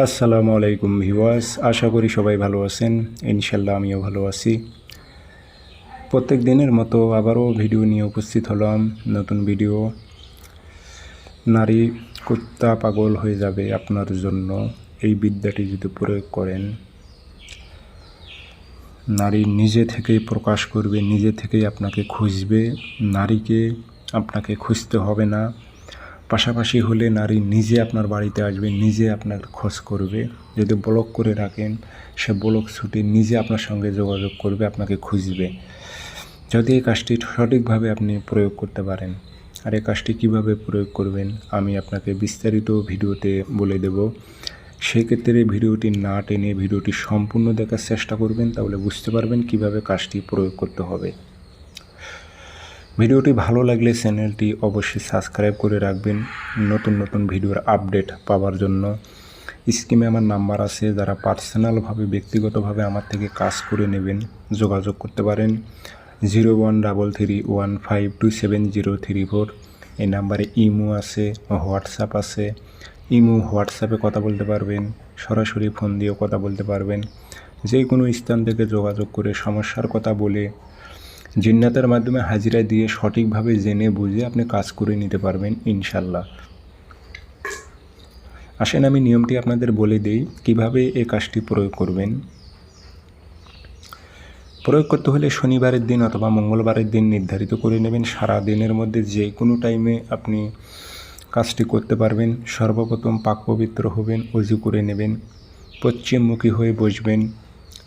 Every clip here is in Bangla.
আসসালামু আলাইকুম ভিউয়ার্স, আশা করি সবাই ভালো আছেন। ইনশাল্লাহ আমিও ভালো আছি। প্রত্যেক দিনের মতো আবারও ভিডিও নিয়ে উপস্থিত হলাম। নতুন ভিডিও। নারী কুত্তা পাগল হয়ে যাবে আপনার জন্য এই বিদ্যাটি যদি প্রয়োগ করেন। নারী নিজে থেকেই প্রকাশ করবে, নিজে থেকেই আপনাকে খুঁজবে। নারীকে আপনাকে খুঁজতে হবে না। পাশাপাশি হলে নারী নিজে আপনার বাড়িতে আসবে, নিজে আপনার খোঁজ করবে। যদি ব্লক করে রাখেন, সে ব্লক ছুটে নিজে আপনার সঙ্গে যোগাযোগ করবে, আপনাকে খুঁজবে। যদি এই কাজটি সঠিকভাবে আপনি প্রয়োগ করতে পারেন। আর এই কাজটি কীভাবে প্রয়োগ করবেন আমি আপনাকে বিস্তারিত ভিডিওতে বলে দেব। সেক্ষেত্রে ভিডিওটি না টেনে ভিডিওটি সম্পূর্ণ দেখার চেষ্টা করবেন, তাহলে বুঝতে পারবেন কিভাবে কাজটি প্রয়োগ করতে হবে। ভিডিওটি ভালো লাগলে চ্যানেলটি অবশ্যই সাবস্ক্রাইব করে রাখবেন নতুন নতুন ভিডিওর আপডেট পাওয়ার জন্য। স্ক্রিনে আমার নাম্বার আছে, যারা পার্সোনালভাবে ব্যক্তিগতভাবে আমার থেকে কাজ করে নেবেন যোগাযোগ করতে পারেন। 013315270034। এই নাম্বারে ইমো আছে, হোয়াটসঅ্যাপ আছে। ইমো হোয়াটসঅ্যাপে কথা বলতে পারবেন, সরাসরি ফোন দিয়েও কথা বলতে পারবেন। যে কোনো স্থান থেকে যোগাযোগ করে সমস্যার কথা বলে জিন্নাতের মাধ্যমে হাজিরা দিয়ে সঠিকভাবে জেনে বুঝে আপনি কাজ করে নিতে পারবেন ইনশাল্লাহ। আসেন আমি নিয়মটি আপনাদের বলে দিই কিভাবে এই কাজটি প্রয়োগ করবেন। প্রয়োগ করতে হলে শনিবারের দিন অথবা মঙ্গলবারের দিন নির্ধারিত করে নেবেন। সারা দিনের মধ্যে যে কোনো টাইমে আপনি কাজটি করতে পারবেন। সর্বপ্রথম পাক পবিত্র হবেন, ওযু করে নেবেন, পশ্চিমমুখী হয়ে বসবেন,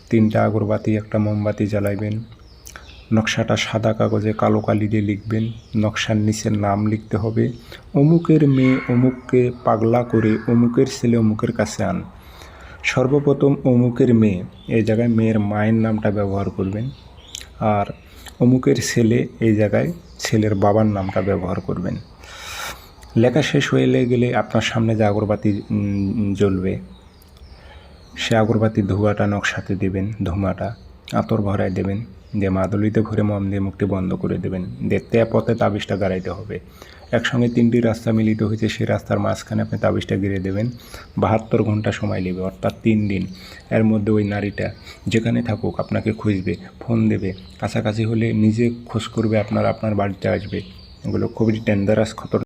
3টা আগরবাতি, 1টা মোমবাতি জ্বালাইবেন। নকশাটা সাদা কাগজে কালো কালি দিয়ে লিখবেন। নকশার নিচে নাম লিখতে হবে। অমুকের মেয়ে অমুককে পাগলা করে অমুকের ছেলে অমুকের কাছে আন। সর্বপ্রথম অমুকের মেয়ে, এই জায়গায় মেয়ের মায়ের নামটা ব্যবহার করবেন। আর অমুকের ছেলে, এই জায়গায় ছেলের বাবার নামটা ব্যবহার করবেন। লেখা শেষ হয়ে গেলে আপনার সামনে যে আগরবাতি জ্বলবে, সে আগরবাতির ধোঁয়াটা নকশাতে দেবেন। ধোঁয়াটা আতর ভরায় দেবেন, দিয়ে মাদুলিতে ভরে মম দিয়ে মুখটি বন্ধ করে দেবেন। দেখতে পথে তাবিজটা গাড়াইতে হবে। একসঙ্গে 3টি রাস্তা মিলিত হয়েছে, সেই রাস্তার মাঝখানে আপনি তাবিজটা গেড়ে দেবেন। 72 ঘন্টা সময় নেবে, অর্থাৎ 3 দিন। এর মধ্যে ওই নারীটা যেখানে থাকুক আপনাকে খুঁজবে, ফোন দেবে। কাছাকাছি হলে নিজে খোঁজ করবে, আপনার বাড়িতে আসবে। এগুলো খুবই ডেঞ্জারাস, খতরনাক।